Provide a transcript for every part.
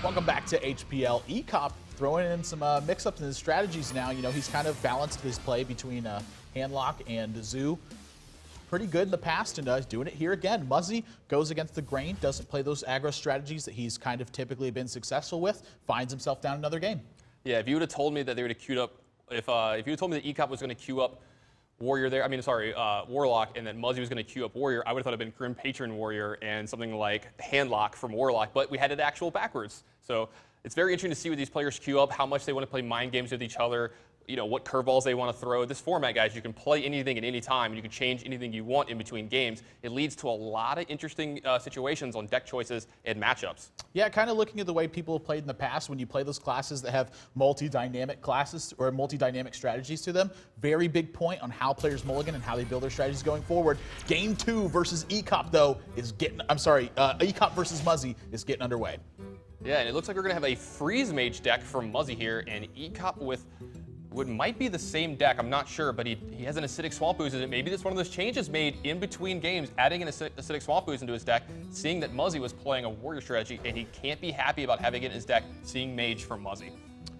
Welcome back to HPL. ek0p throwing in some mix-ups in his strategies now. You know, he's kind of balanced his play between handlock and zoo. Pretty good in the past, and he's doing it here again. Muzzy goes against the grain, doesn't play those aggro strategies that he's kind of typically been successful with, finds himself down another game. Yeah, if you would have told me that they would have queued up, if you would have told me that ek0p was going to queue up Warrior there, Warlock, and then Muzzy was going to queue up Warrior, I would have thought it would have been Grim Patron Warrior and something like Handlock from Warlock, but we had it actual backwards. So it's very interesting to see what these players queue up, how much they want to play mind games with each other, you know, what curveballs they want to throw. This format, guys, you can play anything at any time, and you can change anything you want in between games. It leads to a lot of interesting situations on deck choices and matchups. Yeah, kind of looking at the way people have played in the past, when you play those classes that have multi-dynamic classes or multi-dynamic strategies to them, very big point on how players mulligan and how they build their strategies going forward. Game 2 versus ek0p, though, is getting, ek0p versus Muzzy is getting underway. Yeah, and it looks like we're going to have a Freeze Mage deck from Muzzy here, and ek0p with what might be the same deck, I'm not sure, but he has an Acidic Swamp Ooze in it. Maybe that's one of those changes made in between games, adding an Acidic Swamp Ooze into his deck, seeing that Muzzy was playing a Warrior strategy, and he can't be happy about having it in his deck, seeing Mage from Muzzy.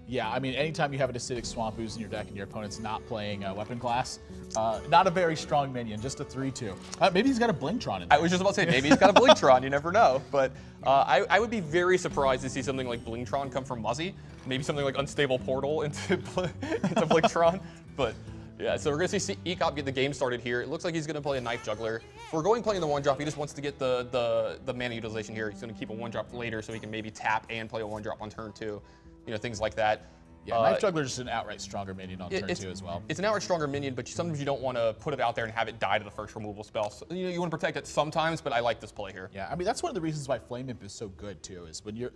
Yeah, I mean, anytime you have an Acidic Swamp Ooze in your deck and your opponent's not playing a weapon class, not a very strong minion, just a 3-2. Maybe he's got a Blingtron in there. I was just about to say, maybe he's got a Blingtron, you never know. But I would be very surprised to see something like Blingtron come from Muzzy. Maybe something like Unstable Portal into Blingtron. But yeah, so we're going to see ek0p get the game started here. It looks like he's going to play a Knife Juggler. If we're going playing the 1-drop, he just wants to get the mana utilization here. He's going to keep a 1-drop later so he can maybe tap and play a 1-drop on turn 2. You know, things like that. Yeah, Knife Juggler is just an outright stronger minion on turn 2 as well. It's an outright stronger minion, but sometimes you don't want to put it out there and have it die to the first removal spell. So, you know, you want to protect it sometimes, but I like this play here. Yeah, I mean, that's one of the reasons why Flame Imp is so good, too, is when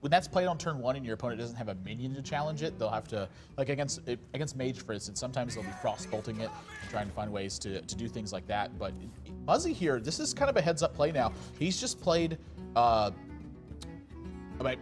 that's played on turn 1 and your opponent doesn't have a minion to challenge it, they'll have to, like against Mage, for instance, sometimes they'll be Frost Bolting it and trying to find ways to do things like that. But Muzzy here, this is kind of a heads-up play now. He's just played...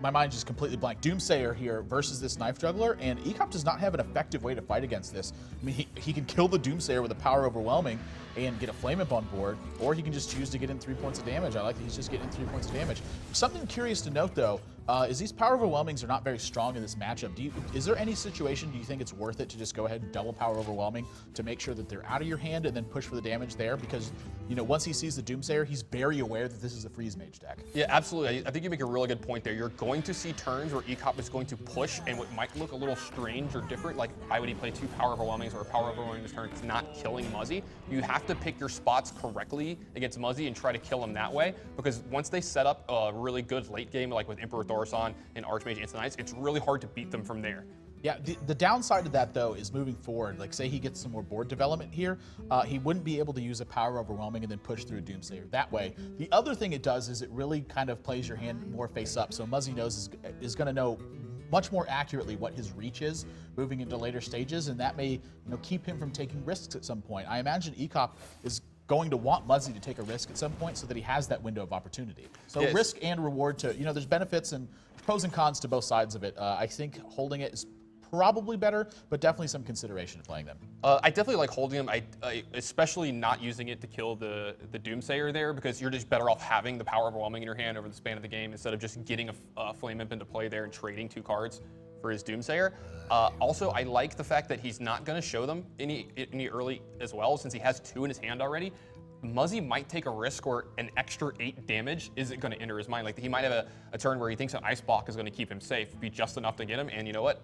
my mind just completely blank. Doomsayer here versus this Knife Juggler, and ek0p does not have an effective way to fight against this. I mean, he can kill the Doomsayer with a Power Overwhelming and get a Flame Imp on board, or he can just choose to get in 3 points of damage. I like that he's just getting 3 points of damage. Something curious to note, though, is these Power Overwhelmings are not very strong in this matchup. Is there any situation, do you think it's worth it to just go ahead and double Power Overwhelming to make sure that they're out of your hand and then push for the damage there? Because, you know, once he sees the Doomsayer, he's very aware that this is a Freeze Mage deck. Yeah, absolutely. I think you make a really good point there. You're going to see turns where ek0p is going to push, and what might look a little strange or different, like why would he play 2 Power Overwhelmings or a Power Overwhelming this turn? It's not killing Muzzy. You have to pick your spots correctly against Muzzy and try to kill him that way, because once they set up a really good late game, like with Emperor Thaurissan and Archmage Antonites, it's really hard to beat them from there. Yeah, the downside of that, though, is moving forward. Like, say he gets some more board development here, he wouldn't be able to use a Power Overwhelming and then push through a Doomsayer that way. The other thing it does is it really kind of plays your hand more face up. So Muzzy knows is going to know much more accurately what his reach is moving into later stages, and that may keep him from taking risks at some point. I imagine ek0p is going to want Muzzy to take a risk at some point so that he has that window of opportunity. So yes. Risk and reward to, there's benefits and pros and cons to both sides of it. I think holding it is probably better, but definitely some consideration of playing them. I definitely like holding them, I especially not using it to kill the Doomsayer there, because you're just better off having the Power Overwhelming in your hand over the span of the game instead of just getting a Flame Imp into play there and trading 2 cards for his Doomsayer. Also, I like the fact that he's not going to show them any early as well, since he has 2 in his hand already. Muzzy might take a risk where an extra 8 damage isn't going to enter his mind. Like, he might have a turn where he thinks an Ice Block is going to keep him safe, be just enough to get him, and you know what?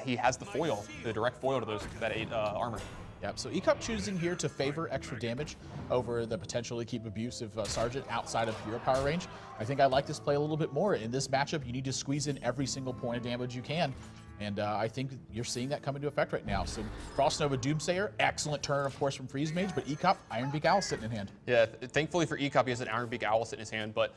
He has the foil, the direct foil to that 8 armor. Yep, so ek0p choosing here to favor extra damage over the potentially keep abusive Sergeant outside of hero power range. I think I like this play a little bit more. In this matchup, you need to squeeze in every single point of damage you can. And I think you're seeing that come into effect right now. So Frostnova Doomsayer, excellent turn, of course, from Freeze Mage, but ek0p, Ironbeak Owl sitting in hand. Yeah, thankfully for ek0p, he has an Ironbeak Owl sitting in his hand, but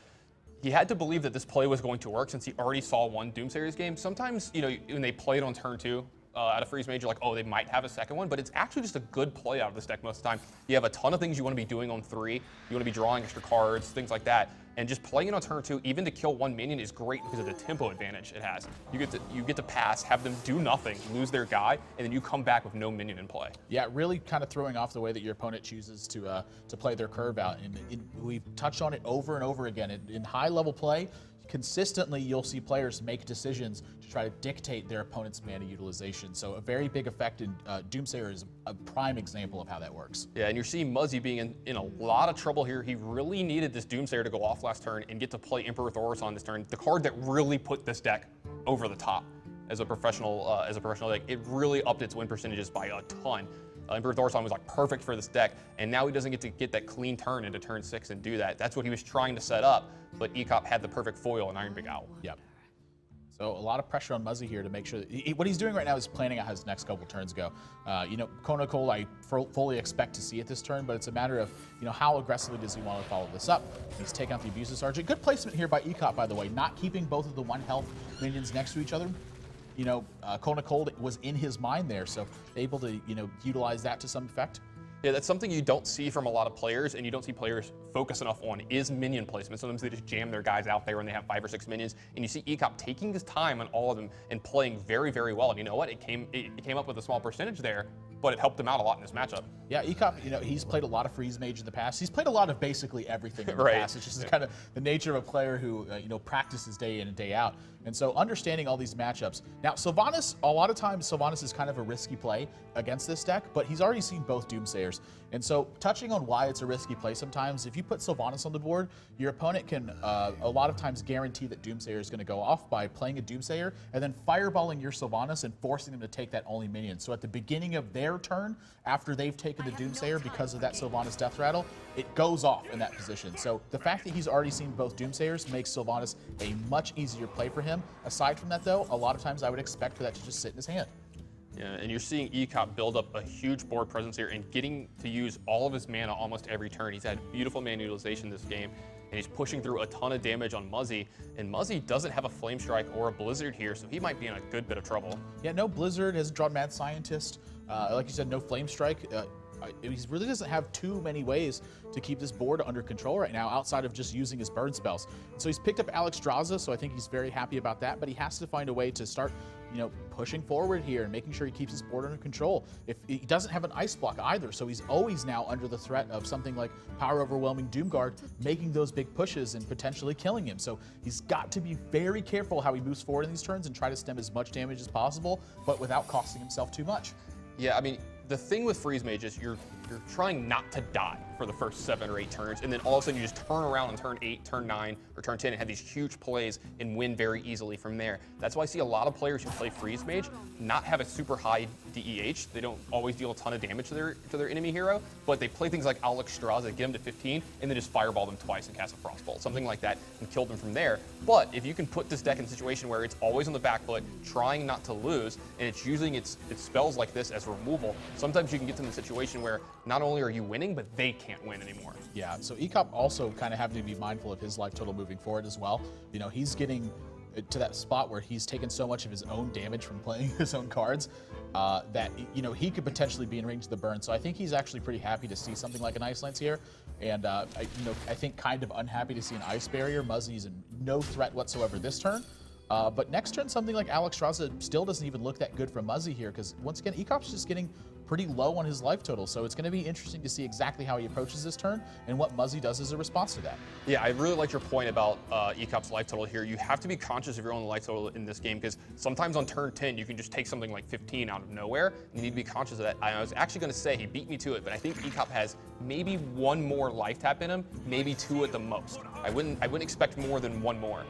he had to believe that this play was going to work since he already saw 1 Doomsayer's game. Sometimes, when they played on turn 2, out of Freeze Mage, you're like, oh, they might have a second one, but it's actually just a good play out of this deck most of the time. You have a ton of things you want to be doing on 3. You want to be drawing extra cards, things like that. And just playing it on turn 2, even to kill 1 minion, is great because of the tempo advantage it has. You get to pass, have them do nothing, lose their guy, and then you come back with no minion in play. Yeah, really kind of throwing off the way that your opponent chooses to play their curve out. And we've touched on it over and over again. In high-level play, consistently you'll see players make decisions to try to dictate their opponent's mana utilization. So a very big effect in Doomsayer is a prime example of how that works. Yeah, and you're seeing Muzzy being in a lot of trouble here. He really needed this Doomsayer to go off last turn and get to play Emperor Thoros on this turn, the card that really put this deck over the top as a professional deck. It really upped its win percentages by a ton. Emperor Thoros was like perfect for this deck, and now he doesn't get to get that clean turn into turn 6 and do that. That's what he was trying to set up, but ek0p had the perfect foil in Iron Big Owl. Yep. So a lot of pressure on Muzzy here to make sure that what he's doing right now is planning out how his next couple turns go. You know, ek0p I fully expect to see it this turn, but it's a matter of, you know, how aggressively does he want to follow this up. He's taking out the Abusive Sergeant. Good placement here by ek0p, by the way, not keeping both of the 1 health minions next to each other. You know, ek0p was in his mind there, so able to, you know, utilize that to some effect. Yeah, that's something you don't see from a lot of players, and you don't see players focus enough on, is minion placement. Sometimes they just jam their guys out there when they have 5 or 6 minions, and you see ek0p taking his time on all of them and playing very, very well. And you know what? It came up with a small percentage there, but it helped him out a lot in this matchup. Yeah, ek0p, you know, he's played a lot of Freeze Mage in the past. He's played a lot of basically everything in the Right. past. It's just kind of the nature of a player who, you know, practices day in and day out. And so understanding all these matchups. Now, Sylvanas, a lot of times Sylvanas is kind of a risky play against this deck, but he's already seen both Doomsayers. And so touching on why it's a risky play sometimes, if you put Sylvanas on the board, your opponent can a lot of times guarantee that Doomsayer is going to go off by playing a Doomsayer and then fireballing your Sylvanas and forcing them to take that only minion. So at the beginning of their turn, after they've taken the Doomsayer because of that Sylvanas Death Rattle, it goes off in that position. So the fact that he's already seen both Doomsayers makes Sylvanas a much easier play for him. Aside from that, though, a lot of times I would expect for that to just sit in his hand. Yeah, and you're seeing ek0p build up a huge board presence here and getting to use all of his mana almost every turn. He's had beautiful mana utilization this game, and he's pushing through a ton of damage on Muzzy. And Muzzy doesn't have a Flame Strike or a Blizzard here, so he might be in a good bit of trouble. Yeah, no Blizzard, hasn't drawn Mad Scientist. Like you said, no Flame Strike. He really doesn't have too many ways to keep this board under control right now outside of just using his burn spells. So he's picked up ek0p, so I think he's very happy about that, but he has to find a way to start, you know, pushing forward here and making sure he keeps his board under control. If he doesn't have an ice block either, so he's always now under the threat of something like Power Overwhelming Doomguard making those big pushes and potentially killing him. So he's got to be very careful how he moves forward in these turns and try to stem as much damage as possible, but without costing himself too much. Yeah, I mean, the thing with Freeze Mage is you're trying not to die for the first 7 or 8 turns, and then all of a sudden you just turn around on turn 8, turn 9, or turn 10 and have these huge plays and win very easily from there. That's why I see a lot of players who play Freeze Mage not have a super high DEH. They don't always deal a ton of damage to their enemy hero, but they play things like ek0p, get them to 15, and then just fireball them twice and cast a Frostbolt, something like that, and kill them from there. But if you can put this deck in a situation where it's always on the back foot, trying not to lose, and it's using its spells like this as removal, sometimes you can get to the situation where not only are you winning, but they can't win anymore. Yeah, so ek0p also kind of having to be mindful of his life total moving forward as well. You know, he's getting to that spot where he's taken so much of his own damage from playing his own cards that, you know, he could potentially be in range of the burn. So I think he's actually pretty happy to see something like an Ice Lance here. And, I think kind of unhappy to see an Ice Barrier. Muzzy's no threat whatsoever this turn. But next turn, something like ek0p still doesn't even look that good for Muzzy here, because once again, ek0p's just getting pretty low on his life total. So it's going to be interesting to see exactly how he approaches this turn and what Muzzy does as a response to that. Yeah, I really like your point about ek0p's life total here. You have to be conscious of your own life total in this game, because sometimes on turn 10, you can just take something like 15 out of nowhere. You need to be conscious of that. I was actually going to say he beat me to it, but I think ek0p has maybe 1 more life tap in him, maybe 2 at the most. I wouldn't expect more than 1 more.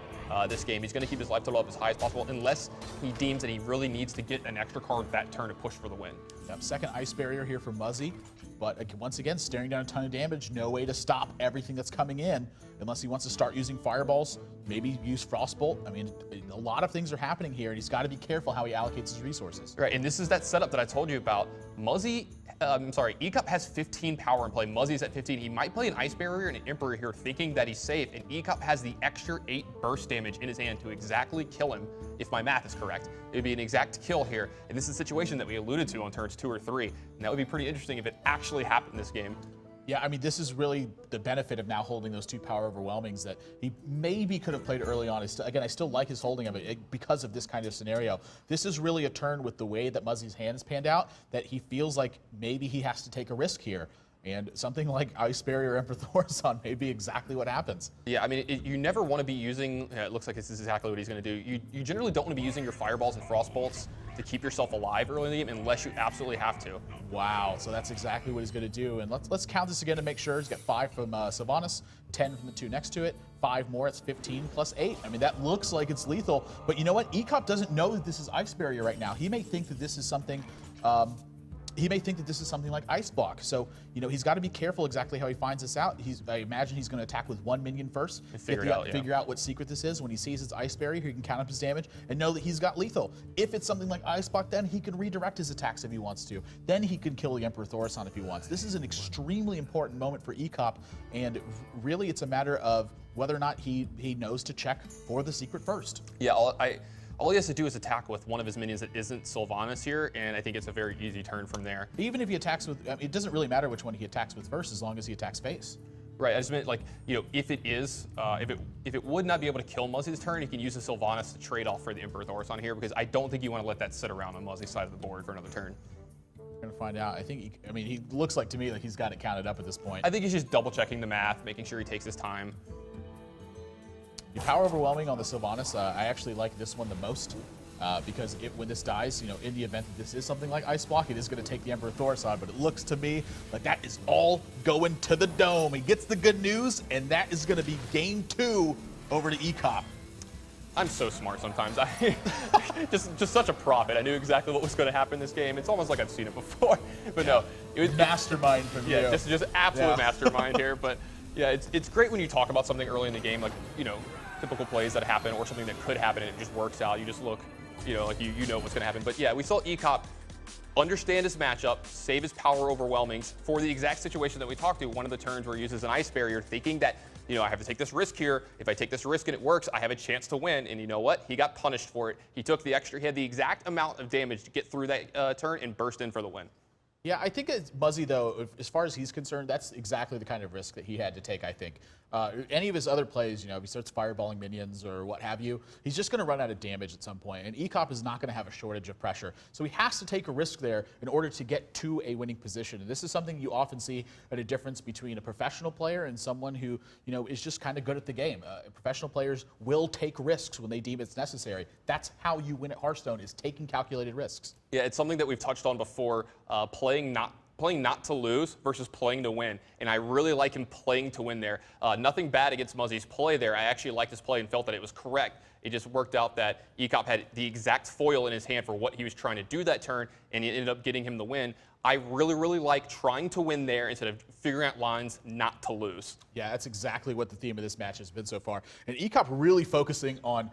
This game. He's going to keep his life total up as high as possible unless he deems that he really needs to get an extra card that turn to push for the win. Yep, second Ice Barrier here for Muzzy, but once again, staring down a ton of damage, no way to stop everything that's coming in unless he wants to start using Fireballs, maybe use Frostbolt. I mean, a lot of things are happening here, and he's got to be careful how he allocates his resources. Right, and this is that setup that I told you about. ek0p has 15 power in play. Muzzy's at 15. He might play an Ice Barrier and an Emperor here thinking that he's safe, and ek0p has the extra 8 burst damage in his hand to exactly kill him, if my math is correct. It would be an exact kill here, and this is a situation that we alluded to on turns 2 or 3, and that would be pretty interesting if it actually happened in this game. Yeah, I mean, this is really the benefit of now holding those 2 Power Overwhelmings that he maybe could have played early on. Again, I still like his holding of it because of this kind of scenario. This is really a turn with the way that Muzzy's hand is panned out that he feels like maybe he has to take a risk here. And something like Ice Barrier Emperor Thorson may be exactly what happens. Yeah, I mean, you never want to be using, it looks like this is exactly what he's going to do. You generally don't want to be using your Fireballs and Frost Bolts to keep yourself alive early in the game unless you absolutely have to. Wow, so that's exactly what he's going to do. And let's count this again to make sure. He's got 5 from Sylvanas, 10 from the 2 next to it, 5 more, it's 15 plus 8. I mean, that looks like it's lethal. But you know what? ek0p doesn't know that this is Ice Barrier right now. He may think that this is something... like Ice Block. So, you know, he's got to be careful exactly how he finds this out. I imagine he's going to attack with 1 minion first, figure out what secret this is. When he sees it's Ice Barrier, he can count up his damage and know that he's got lethal. If it's something like Ice Block, then he can redirect his attacks if he wants to. Then he can kill the Emperor Thorson if he wants. This is an extremely important moment for ek0p, and really it's a matter of whether or not he knows to check for the secret first. Yeah, all he has to do is attack with one of his minions that isn't Sylvanas here, and I think it's a very easy turn from there. Even if he attacks with, I mean, it doesn't really matter which one he attacks with first, as long as he attacks face. Right, I just meant, like, you know, if it would not be able to kill Muzzy's turn, he can use the Sylvanas to trade off for the Emperor Thorson here, because I don't think you want to let that sit around on Muzzy's side of the board for another turn. We're gonna find out. I think, he looks like to me like he's got it counted up at this point. I think he's just double checking the math, making sure he takes his time. The Power Overwhelming on the Sylvanas, I actually like this one the most because when this dies, you know, in the event that this is something like Ice Block, it is going to take the Emperor Thorson, but it looks to me like that is all going to the dome. He gets the good news, and that is going to be game 2 over to ek0p. I'm so smart sometimes. just such a prophet. I knew exactly what was going to happen in this game. It's almost like I've seen it before. But no, it was mastermind from you. Yeah, just absolute mastermind here. But yeah, it's great when you talk about something early in the game, like, you know, typical plays that happen or something that could happen and it just works out. You just look, you know, like you know what's going to happen. But yeah, we saw ek0p understand his matchup, save his Power Overwhelmings for the exact situation that we talked to. One of the turns where he uses an Ice Barrier, thinking that, you know, I have to take this risk here. If I take this risk and it works, I have a chance to win. And you know what? He got punished for it. He took the extra, he had the exact amount of damage to get through that turn and burst in for the win. Yeah, I think it's Muzzy, though, as far as he's concerned, that's exactly the kind of risk that he had to take, I think. Any of his other plays, you know, if he starts fireballing minions or what have you, he's just going to run out of damage at some point, and ek0p is not going to have a shortage of pressure. So he has to take a risk there in order to get to a winning position. And this is something you often see at a difference between a professional player and someone who, you know, is just kind of good at the game. Professional players will take risks when they deem it's necessary. That's how you win at Hearthstone, is taking calculated risks. Yeah, it's something that we've touched on before, playing not to lose versus playing to win. And I really like him playing to win there. Nothing bad against Muzzy's play there. I actually liked his play and felt that it was correct. It just worked out that ek0p had the exact foil in his hand for what he was trying to do that turn, and it ended up getting him the win. I really, really like trying to win there instead of figuring out lines not to lose. Yeah, that's exactly what the theme of this match has been so far. And ek0p really focusing on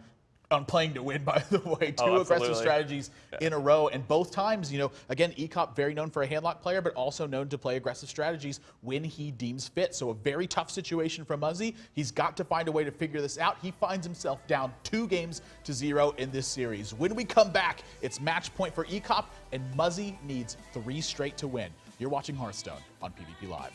playing to win, by the way. Two aggressive strategies in a row. And both times, you know, again, ek0p very known for a handlock player, but also known to play aggressive strategies when he deems fit. So a very tough situation for Muzzy. He's got to find a way to figure this out. He finds himself down 2-0 in this series. When we come back, it's match point for ek0p, and Muzzy needs 3 straight to win. You're watching Hearthstone on PvP Live.